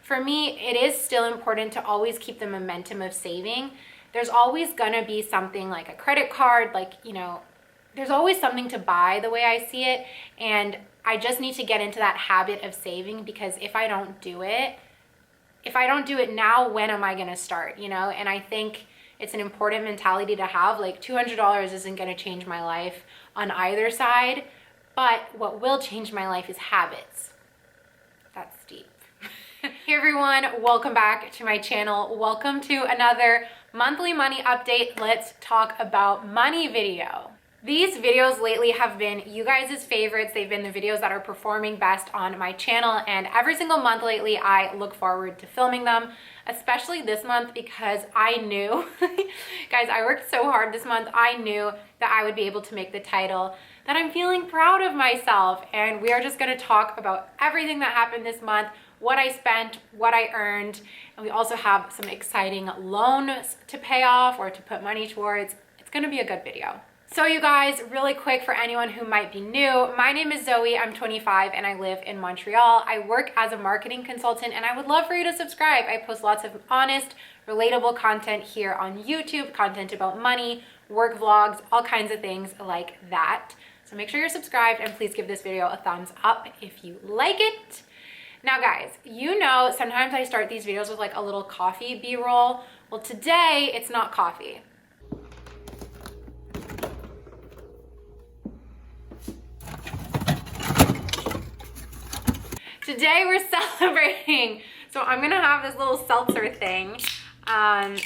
For me, it is still important to always keep the momentum of saving. There's always gonna be something like a credit card, like, you know, there's always something to buy the way I see it. And I just need to get into that habit of saving, because if I don't do it now, when am I gonna start, you know? And I think it's an important mentality to have. Like, $200 isn't gonna change my life on either side, but what will change my life is habits. That's deep. Hey everyone, welcome back to my channel. Welcome to another monthly money update. Let's talk about money video. These videos lately have been you guys' favorites. They've been the videos that are performing best on my channel, and every single month lately I look forward to filming them, especially this month because I knew, guys, I worked so hard this month. I knew that I would be able to make the title that I'm feeling proud of myself, and we are just going to talk about everything that happened this month, what I spent, what I earned, and we also have some exciting loans to pay off or to put money towards. It's going to be a good video. So you guys, really quick for anyone who might be new, my name is Zoe, I'm 25 and I live in Montreal. I work as a marketing consultant and I would love for you to subscribe. I post lots of honest, relatable content here on YouTube, content about money, work vlogs, all kinds of things like that. So make sure you're subscribed and please give this video a thumbs up if you like it. Now guys, you know sometimes I start these videos with like a little coffee B-roll. Well, today it's not coffee. Today we're celebrating. So I'm gonna have this little seltzer thing. I'm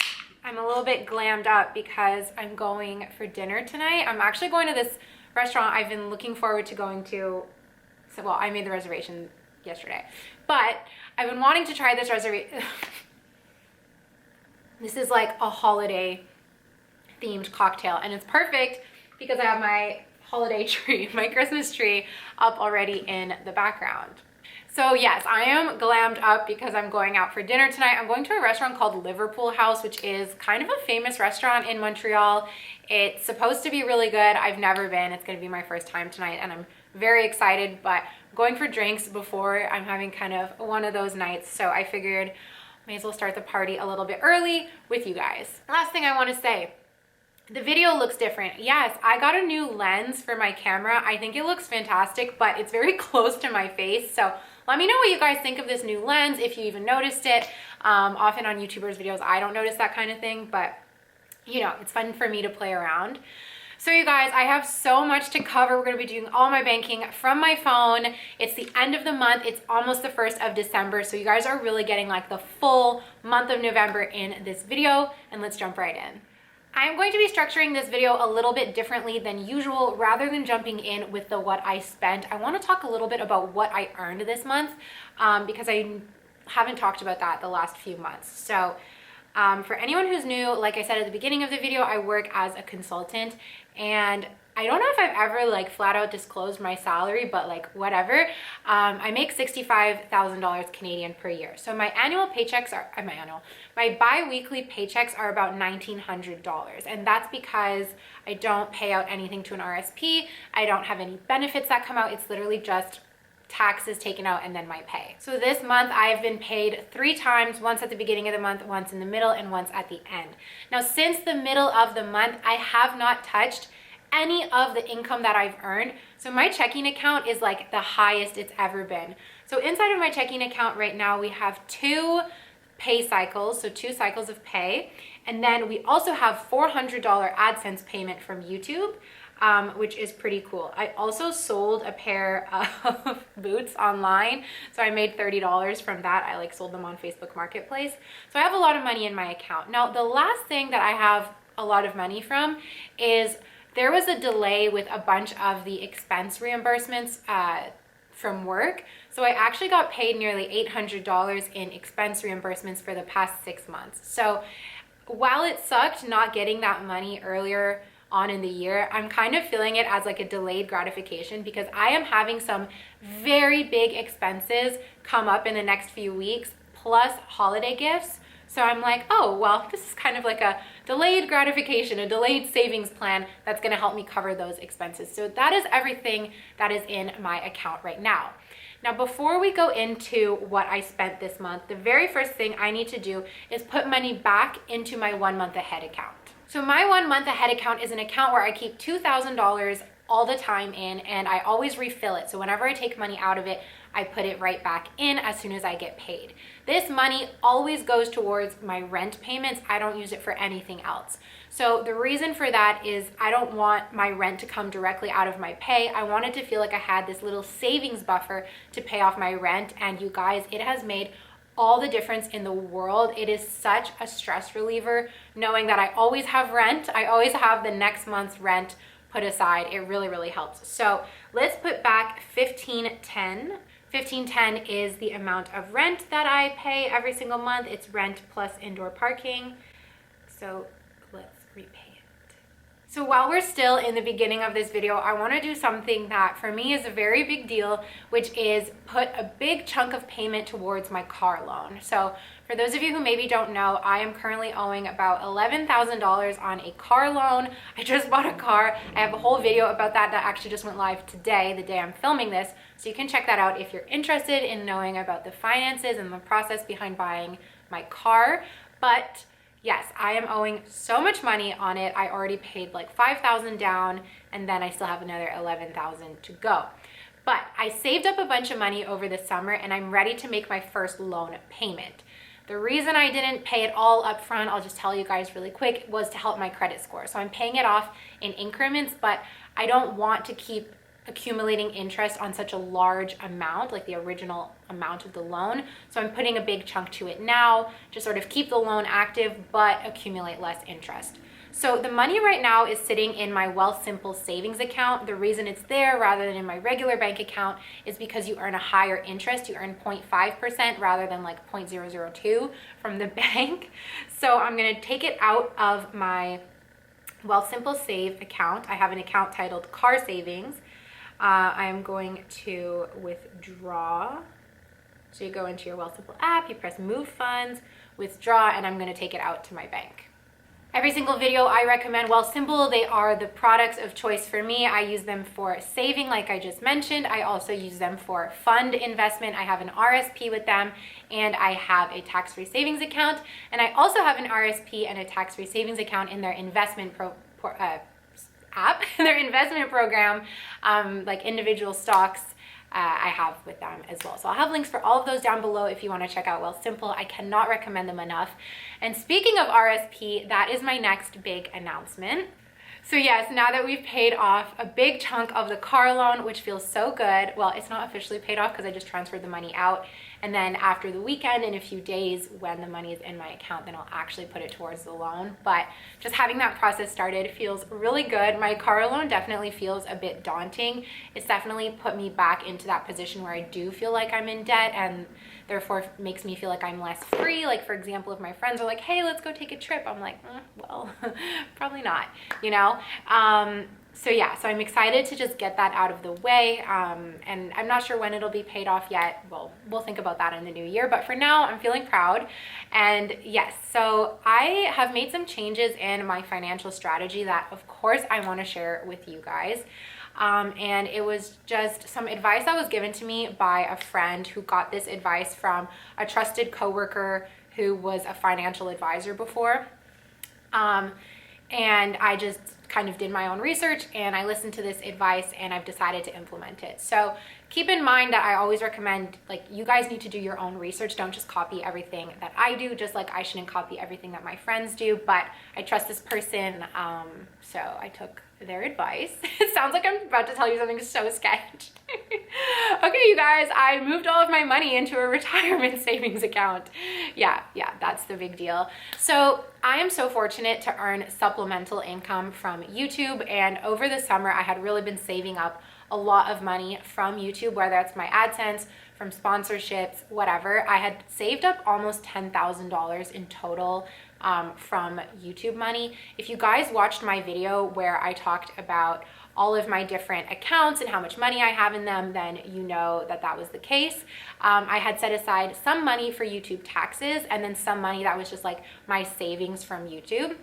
a little bit glammed up because I'm going for dinner tonight. I'm actually going to this restaurant I've been looking forward to going to. So, well, I made the reservation yesterday, but I've been wanting to try this reservation. This is like a holiday themed cocktail and it's perfect because I have my holiday tree, my Christmas tree up already in the background. So yes, I am glammed up because I'm going out for dinner tonight. I'm going to a restaurant called Liverpool House, which is kind of a famous restaurant in Montreal. It's supposed to be really good. I've never been. It's going to be my first time tonight and I'm very excited, but I'm going for drinks before I'm having kind of one of those nights. So I figured may as well start the party a little bit early with you guys. Last thing I want to say, the video looks different. Yes, I got a new lens for my camera. I think it looks fantastic, but it's very close to my face. So let me know what you guys think of this new lens, if you even noticed it. Often on YouTubers' videos, I don't notice that kind of thing, but you know, it's fun for me to play around. So you guys, I have so much to cover. We're gonna be doing all my banking from my phone. It's the end of the month. It's almost the 1st of December. So you guys are really getting like the full month of November in this video, and let's jump right in. I'm going to be structuring this video a little bit differently than usual. Rather than jumping in with the what I spent, I want to talk a little bit about what I earned this month because I haven't talked about that the last few months. So for anyone who's new, like I said at the beginning of the video, I work as a consultant and I don't know if I've ever like flat out disclosed my salary, but like whatever. I make $65,000 Canadian per year. So my annual paychecks are, my bi-weekly paychecks are about $1,900. And that's because I don't pay out anything to an RSP. I don't have any benefits that come out. It's literally just taxes taken out and then my pay. So this month I've been paid 3 times, once at the beginning of the month, once in the middle, and once at the end. Now, since the middle of the month, I have not touched any of the income that I've earned. So my checking account is like the highest it's ever been. So inside of my checking account right now, we have 2 pay cycles, so 2 cycles of pay. And then we also have $400 AdSense payment from YouTube, which is pretty cool. I also sold a pair of boots online. So I made $30 from that. I like sold them on Facebook Marketplace. So I have a lot of money in my account. Now, the last thing that I have a lot of money from is there was a delay with a bunch of the expense reimbursements from work. So I actually got paid nearly $800 in expense reimbursements for the past 6 months. So while it sucked not getting that money earlier on in the year, I'm kind of feeling it as like a delayed gratification because I am having some very big expenses come up in the next few weeks, plus holiday gifts. So I'm like, oh, well, this is kind of like a delayed gratification, a delayed savings plan that's going to help me cover those expenses. So that is everything that is in my account right now. Now, before we go into what I spent this month, the very first thing I need to do is put money back into my 1 month ahead account. So my 1 month ahead account is an account where I keep $2,000 all the time in, and I always refill it. So whenever I take money out of it, I put it right back in as soon as I get paid. This money always goes towards my rent payments. I don't use it for anything else. So the reason for that is I don't want my rent to come directly out of my pay. I wanted to feel like I had this little savings buffer to pay off my rent. And you guys, it has made all the difference in the world. It is such a stress reliever knowing that I always have rent. I always have the next month's rent put aside. It really, really helps. So let's put back $1,510. $1,510 is the amount of rent that I pay every single month. It's rent plus indoor parking. So let's repay it. So while we're still in the beginning of this video, I want to do something that for me is a very big deal, which is put a big chunk of payment towards my car loan. So for those of you who maybe don't know, I am currently owing about $11,000 on a car loan. I just bought a car. I have a whole video about that actually just went live today, the day I'm filming this. So you can check that out if you're interested in knowing about the finances and the process behind buying my car. But yes, I am owing so much money on it. I already paid like $5,000 down, and then I still have another $11,000 to go. But I saved up a bunch of money over the summer, and I'm ready to make my first loan payment. The reason I didn't pay it all up front, I'll just tell you guys really quick, was to help my credit score. So I'm paying it off in increments, but I don't want to keep accumulating interest on such a large amount, like the original amount of the loan. So I'm putting a big chunk to it now to sort of keep the loan active, but accumulate less interest. So the money right now is sitting in my Wealthsimple savings account. The reason it's there rather than in my regular bank account is because you earn a higher interest. You earn 0.5% rather than like 0.002 from the bank. So I'm gonna take it out of my Wealthsimple Save account. I have an account titled Car Savings. I'm going to withdraw. So you go into your Wealthsimple app, you press Move Funds, Withdraw, and I'm gonna take it out to my bank. Every single video I recommend Wealthsimple. They are the products of choice for me. I use them for saving, like I just mentioned. I also use them for fund investment. I have an RSP with them, and I have a tax-free savings account. And I also have an RSP and a tax-free savings account in their investment app, their investment program, like individual stocks. I have with them as well. So I'll have links for all of those down below if you want to check out Wealthsimple. I cannot recommend them enough. And speaking of RSP, that is my next big announcement. So yes, now that we've paid off a big chunk of the car loan, which feels so good. Well, it's not officially paid off because I just transferred the money out. And then after the weekend, in a few days, when the money is in my account, then I'll actually put it towards the loan. But just having that process started feels really good. My car loan definitely feels a bit daunting. It's definitely put me back into that position where I do feel like I'm in debt, and therefore makes me feel like I'm less free. Like, for example, if my friends are like, hey, let's go take a trip, I'm like, well, probably not, you know? So yeah, so I'm excited to just get that out of the way. And I'm not sure when it'll be paid off yet. Well, we'll think about that in the new year, but for now I'm feeling proud. And yes, so I have made some changes in my financial strategy that of course I want to share with you guys. And it was just some advice that was given to me by a friend who got this advice from a trusted coworker who was a financial advisor before. And I just kind of did my own research and I listened to this advice and I've decided to implement it. So keep in mind that I always recommend, like, you guys need to do your own research. Don't just copy everything that I do, just like I shouldn't copy everything that my friends do, but I trust this person. So I took their advice. It sounds like I'm about to tell you something so sketch. Okay, you guys, I moved all of my money into a retirement savings account. Yeah, that's the big deal. So I am so fortunate to earn supplemental income from YouTube, and over the summer I had really been saving up a lot of money from YouTube, whether it's my AdSense, from sponsorships, whatever. I had saved up almost $10,000 in total from YouTube money. If you guys watched my video where I talked about all of my different accounts and how much money I have in them, then you know that that was the case. I had set aside some money for YouTube taxes and then some money that was just like my savings from YouTube.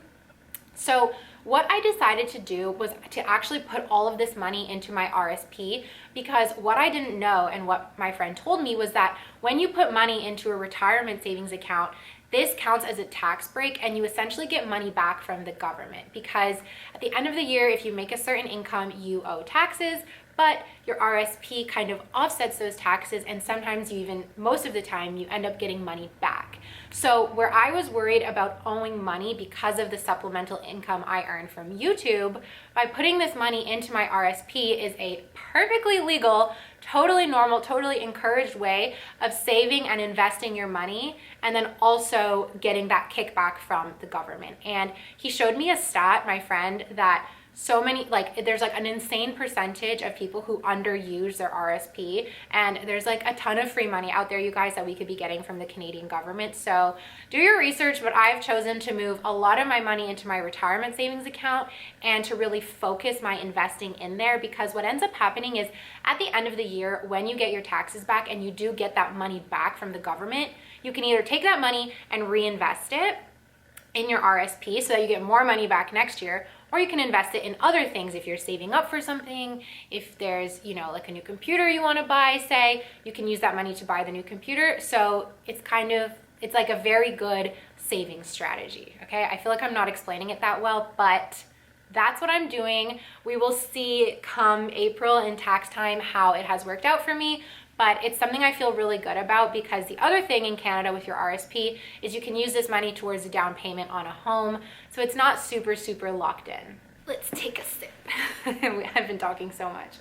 So what I decided to do was to actually put all of this money into my RSP, because what I didn't know and what my friend told me was that when you put money into a retirement savings account, this counts as a tax break and you essentially get money back from the government, because at the end of the year, if you make a certain income, you owe taxes, but your RSP kind of offsets those taxes, and sometimes you even, most of the time, you end up getting money back. So where I was worried about owing money because of the supplemental income I earn from YouTube, by putting this money into my RSP is a perfectly legal, totally normal, totally encouraged way of saving and investing your money, and then also getting that kickback from the government. And he showed me a stat, my friend, that so many, like there's like an insane percentage of people who underuse their RSP, and there's like a ton of free money out there, you guys, that we could be getting from the Canadian government. So do your research, but I've chosen to move a lot of my money into my retirement savings account and to really focus my investing in there, because what ends up happening is at the end of the year, when you get your taxes back and you do get that money back from the government, you can either take that money and reinvest it in your RSP so that you get more money back next year, or you can invest it in other things. If you're saving up for something, if there's, you know, like a new computer you want to buy, say, you can use that money to buy the new computer. So it's it's like a very good saving strategy. Okay, I feel like I'm not explaining it that well, but that's what I'm doing. We will see come April in tax time how it has worked out for me, but it's something I feel really good about, because the other thing in Canada with your RSP is you can use this money towards a down payment on a home, so it's not super, super locked in. Let's take a sip. I've been talking so much.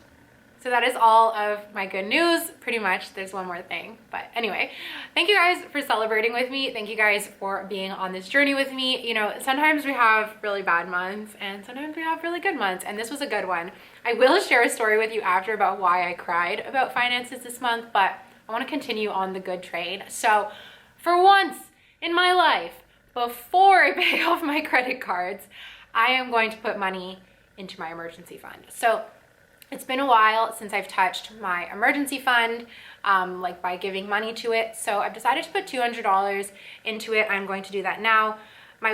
So that is all of my good news, pretty much. There's one more thing, but anyway, thank you guys for celebrating with me. Thank you guys for being on this journey with me. You know, sometimes we have really bad months and sometimes we have really good months, and this was a good one. I will share a story with you after about why I cried about finances this month, but I want to continue on the good train. So for once in my life, before I pay off my credit cards, I am going to put money into my emergency fund. So it's been a while since I've touched my emergency fund, like by giving money to it. So I've decided to put $200 into it. I'm going to do that now. My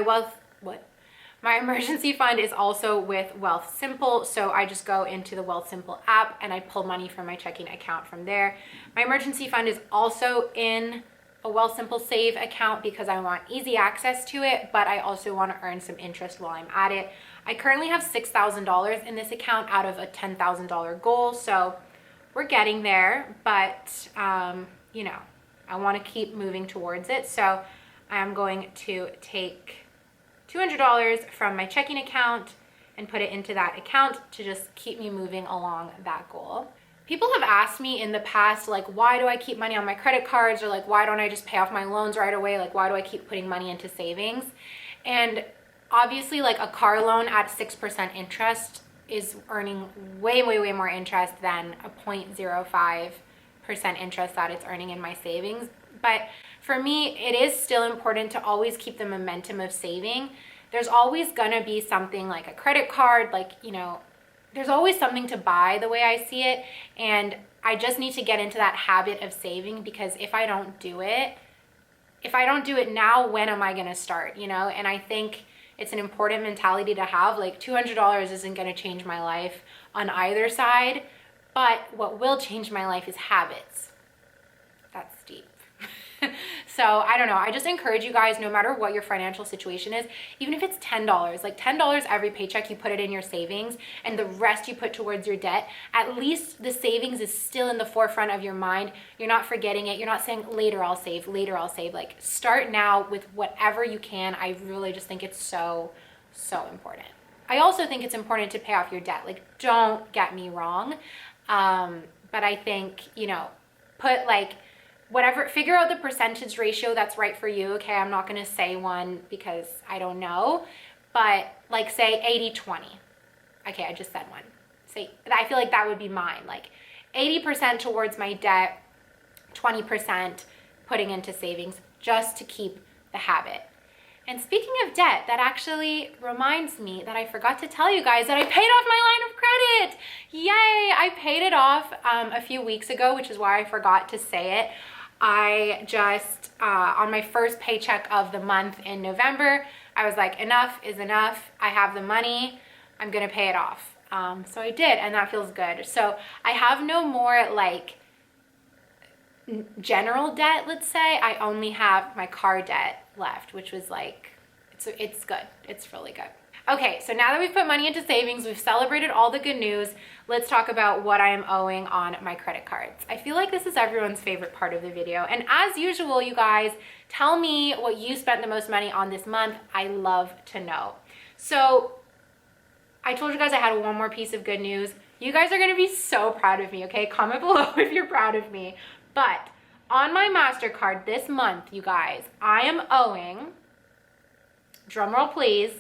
emergency fund is also with Wealthsimple. So I just go into the Wealthsimple app and I pull money from my checking account from there. My emergency fund is also in a Wealthsimple Save account because I want easy access to it, but I also want to earn some interest while I'm at it. I currently have $6,000 in this account out of a $10,000 goal, so we're getting there, but you know, I want to keep moving towards it. So I'm going to take $200 from my checking account and put it into that account to just keep me moving along that goal. People have asked me in the past, like, why do I keep money on my credit cards? Or like, why don't I just pay off my loans right away? Like, why do I keep putting money into savings? And obviously, like a car loan at 6% interest is earning way, way, way more interest than a 0.05% interest that it's earning in my savings. But for me, it is still important to always keep the momentum of saving. There's always gonna be something like a credit card, like, you know, there's always something to buy the way I see it. And I just need to get into that habit of saving, because if I don't do it now, when am I gonna start, you know? And I think it's an important mentality to have. Like, $200 isn't gonna change my life on either side, but what will change my life is habits. That's deep. So I don't know, I just encourage you guys, no matter what your financial situation is, even if it's $10, like $10 every paycheck, you put it in your savings and the rest you put towards your debt, at least the savings is still in the forefront of your mind. You're not forgetting it. You're not saying later I'll save, later I'll save. Like, start now with whatever you can. I really just think it's so, so important. I also think it's important to pay off your debt. Like, don't get me wrong. But I think, you know, put like, whatever, figure out the percentage ratio that's right for you. Okay, I'm not gonna say one because I don't know, but like say 80-20. Okay, I just said one. Say, I feel like that would be mine. Like 80% towards my debt, 20% putting into savings, just to keep the habit. And speaking of debt, that actually reminds me that I forgot to tell you guys that I paid off my line of credit. Yay, I paid it off a few weeks ago, which is why I forgot to say it. I just, on my first paycheck of the month in November, I was like, enough is enough. I have the money. I'm going to pay it off. So I did, and that feels good. So I have no more like general debt, let's say. I only have my car debt left, which was like, it's good. It's really good. Okay, so now that we've put money into savings, we've celebrated all the good news, let's talk about what I am owing on my credit cards. I feel like this is everyone's favorite part of the video. And as usual, you guys, tell me what you spent the most money on this month. I love to know. So I told you guys I had one more piece of good news. You guys are gonna be so proud of me, okay? Comment below if you're proud of me. But on my MasterCard this month, you guys, I am owing, drumroll please,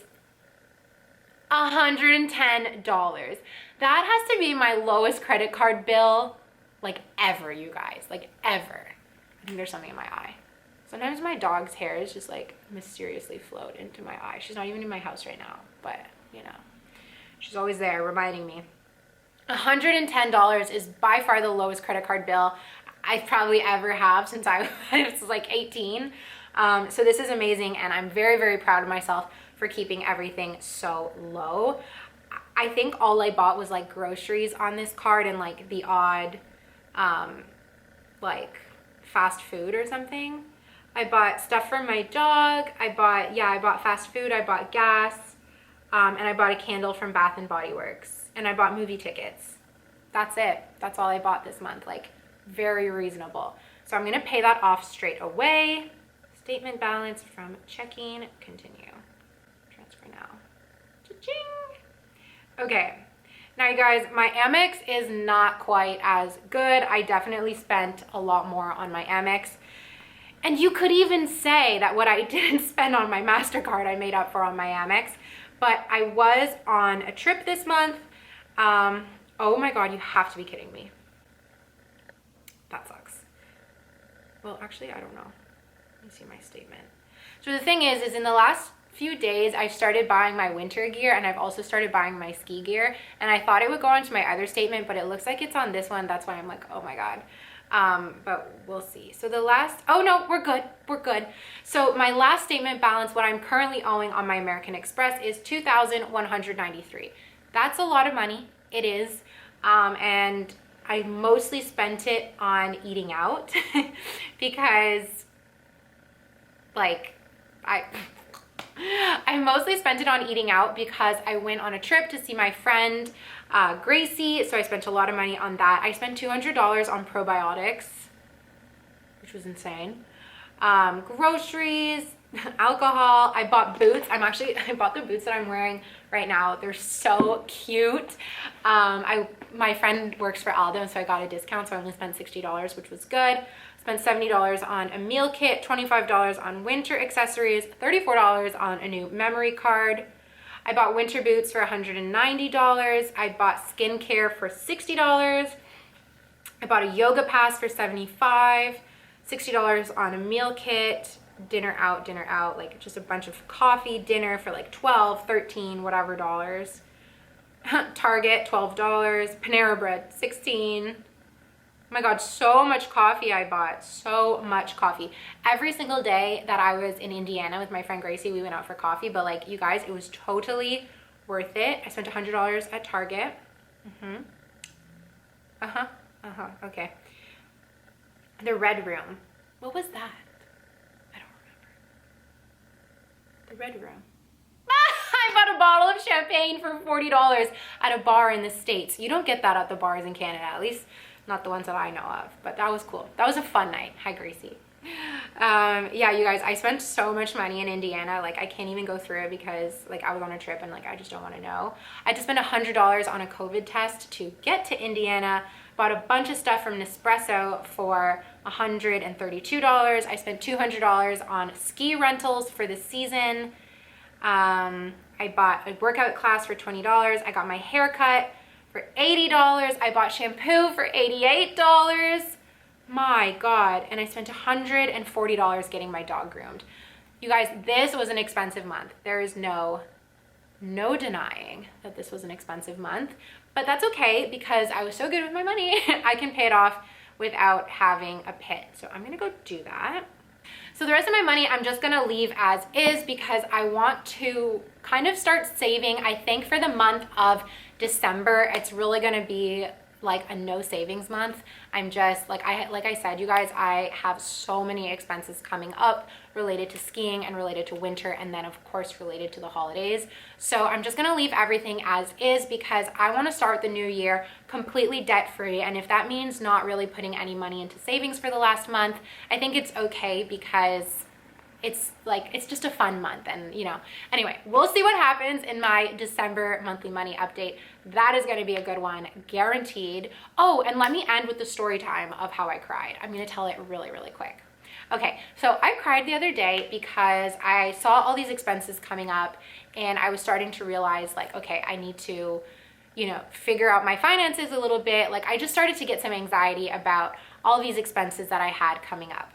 $110. That has to be my lowest credit card bill like ever, you guys, like ever. I think there's something in my eye. Sometimes my dog's hair is just like mysteriously float into my eye. She's not even in my house right now, but you know, she's always there reminding me. $110 is by far the lowest credit card bill I probably ever have since I was like 18. So this is amazing, and I'm very, very proud of myself for keeping everything so low. I think all I bought was like groceries on this card and like the odd like fast food or something. I bought stuff for my dog. I bought fast food. I bought gas, and I bought a candle from Bath and Body Works, and I bought movie tickets. That's it. That's all I bought this month. Like, very reasonable. So I'm gonna pay that off straight away. Statement balance from checking, continue. Transfer now. Cha-ching. Okay, now you guys, my Amex is not quite as good. I definitely spent a lot more on my Amex. And you could even say that what I didn't spend on my MasterCard, I made up for on my Amex. But I was on a trip this month. Oh my God, you have to be kidding me. That sucks. Well, actually, I don't know. Let me see my statement. So the thing is in the last few days, I started buying my winter gear, and I've also started buying my ski gear. And I thought it would go onto my other statement, but it looks like it's on this one. That's why I'm like, oh my God. But we'll see. So the last, oh no, we're good. We're good. So my last statement balance, what I'm currently owing on my American Express is $2,193. That's a lot of money. It is. And I mostly spent it on eating out because like I mostly spent it on eating out because I went on a trip to see my friend Gracie, so I spent a lot of money on that. I spent $200 on probiotics, which was insane. Groceries, alcohol. I bought boots. I bought the boots that I'm wearing right now. They're so cute. My friend works for Aldo, so I got a discount, so I only spent $60, which was good. Spent $70 on a meal kit, $25 on winter accessories, $34 on a new memory card. I bought winter boots for $190. I bought skincare for $60. I bought a yoga pass for $75, $60 on a meal kit, dinner out, like just a bunch of coffee, dinner for like 12, 13, whatever dollars. Target, $12, Panera Bread, $16. Oh my God, so much coffee I bought, so much coffee. Every single day that I was in Indiana with my friend Gracie, we went out for coffee, but like, you guys, it was totally worth it. I spent $100 at Target. Okay. The Red Room. What was that? I don't remember. The Red Room. I bought a bottle of champagne for $40 at a bar in the States. You don't get that at the bars in Canada, at least not the ones that I know of, but that was cool. That was a fun night. Hi, Gracie. Yeah, you guys, I spent so much money in Indiana. Like, I can't even go through it because like I was on a trip and like I just don't want to know. I had to spend $100 on a COVID test to get to Indiana. Bought a bunch of stuff from Nespresso for $132. I spent $200 on ski rentals for the season. I bought a workout class for $20. I got my hair cut for $80. I bought shampoo for $88. My God. And I spent $140 getting my dog groomed. You guys, this was an expensive month. There is no denying that this was an expensive month, but that's okay because I was so good with my money. I can pay it off without having a pit. So I'm gonna go do that. So the rest of my money I'm just gonna leave as is because I want to kind of start saving. I think for the month of December, it's really gonna be like a no savings month. I'm just like I said, you guys, I have so many expenses coming up related to skiing and related to winter, and then of course related to the holidays. So I'm just gonna leave everything as is because I want to start the new year completely debt free. And if that means not really putting any money into savings for the last month, I think it's okay because it's just a fun month. And you know, anyway, we'll see what happens in my December monthly money update. That is going to be a good one, guaranteed. Oh, and let me end with the story time of how I cried. I'm going to tell it really, really quick. Okay, so I cried the other day because I saw all these expenses coming up and I was starting to realize like, okay, I need to, you know, figure out my finances a little bit. Like I just started to get some anxiety about all these expenses that I had coming up.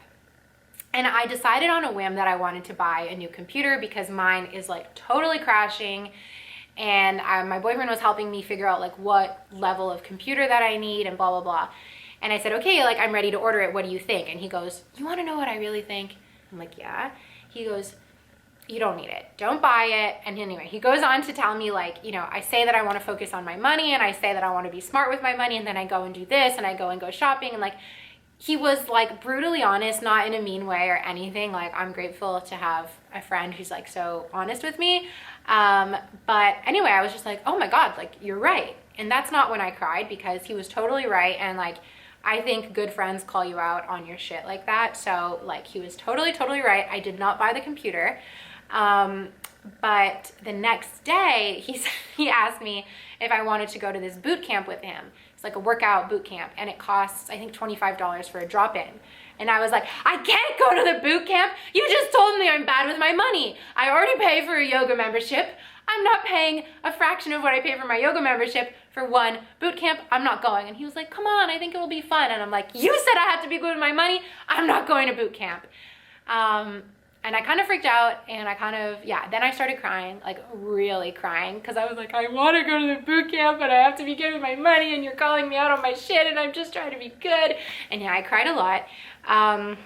And I decided on a whim that I wanted to buy a new computer because mine is like totally crashing. And my boyfriend was helping me figure out like what level of computer that I need and blah, blah, blah. And I said, okay, like I'm ready to order it. What do you think? And he goes, you want to know what I really think? I'm like, yeah. He goes, you don't need it. Don't buy it. And anyway, he goes on to tell me like, you know, I say that I want to focus on my money and I say that I want to be smart with my money. And then I go and do this and I go shopping and like, he was like brutally honest, not in a mean way or anything. Like I'm grateful to have a friend who's like so honest with me. But anyway, I was just like, oh my God, like you're right. And that's not when I cried because he was totally right. And like, I think good friends call you out on your shit like that. So like he was totally, totally right. I did not buy the computer. But the next day he asked me if I wanted to go to this boot camp with him. It's like a workout boot camp and it costs, I think, $25 for a drop-in. And I was like, I can't go to the boot camp. You just told me I'm bad with my money. I already pay for a yoga membership. I'm not paying a fraction of what I pay for my yoga membership for one boot camp. I'm not going. And he was like, come on, I think it will be fun. And I'm like, you said I had to be good with my money. I'm not going to boot camp. And I kind of freaked out and I kind of, yeah, then I started crying, like really crying because I was like, I want to go to the boot camp but I have to be good with my money and you're calling me out on my shit and I'm just trying to be good. And yeah, I cried a lot. And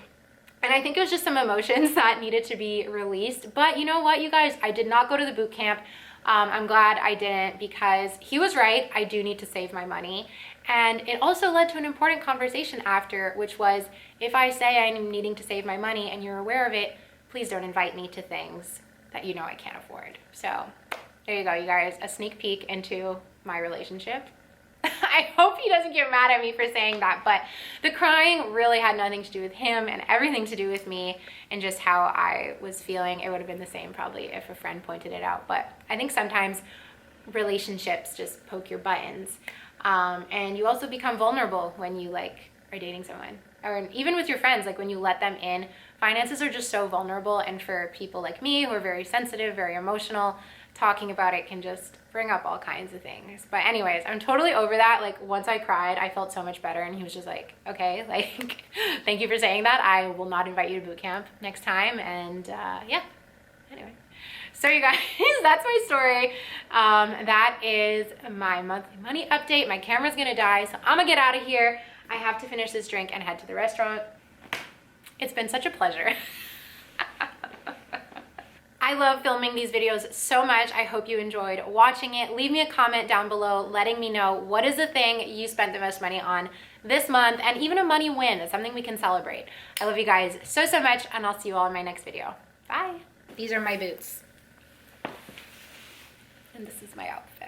I think it was just some emotions that needed to be released. But you know what, you guys, I did not go to the boot camp. I'm glad I didn't because he was right. I do need to save my money. And it also led to an important conversation after, which was if I say I'm needing to save my money and you're aware of it, please don't invite me to things that you know I can't afford. So there you go, you guys, a sneak peek into my relationship. I hope he doesn't get mad at me for saying that, but the crying really had nothing to do with him and everything to do with me and just how I was feeling. It would have been the same probably if a friend pointed it out, but I think sometimes relationships just poke your buttons. And you also become vulnerable when you like are dating someone, or even with your friends, like when you let them in. Finances are just so vulnerable, and for people like me who are very sensitive, very emotional, talking about it can just bring up all kinds of things. But anyways, I'm totally over that. Like once I cried, I felt so much better, and he was just like, okay, like thank you for saying that. I will not invite you to boot camp next time. And yeah, anyway. So you guys, that's my story. That is my monthly money update. My camera's gonna die, so I'm gonna get out of here. I have to finish this drink and head to the restaurant. It's been such a pleasure. I love filming these videos so much. I hope you enjoyed watching it. Leave me a comment down below letting me know what is the thing you spent the most money on this month, and even a money win is something we can celebrate. I love you guys so, so much, and I'll see you all in my next video. Bye. These are my boots. And this is my outfit.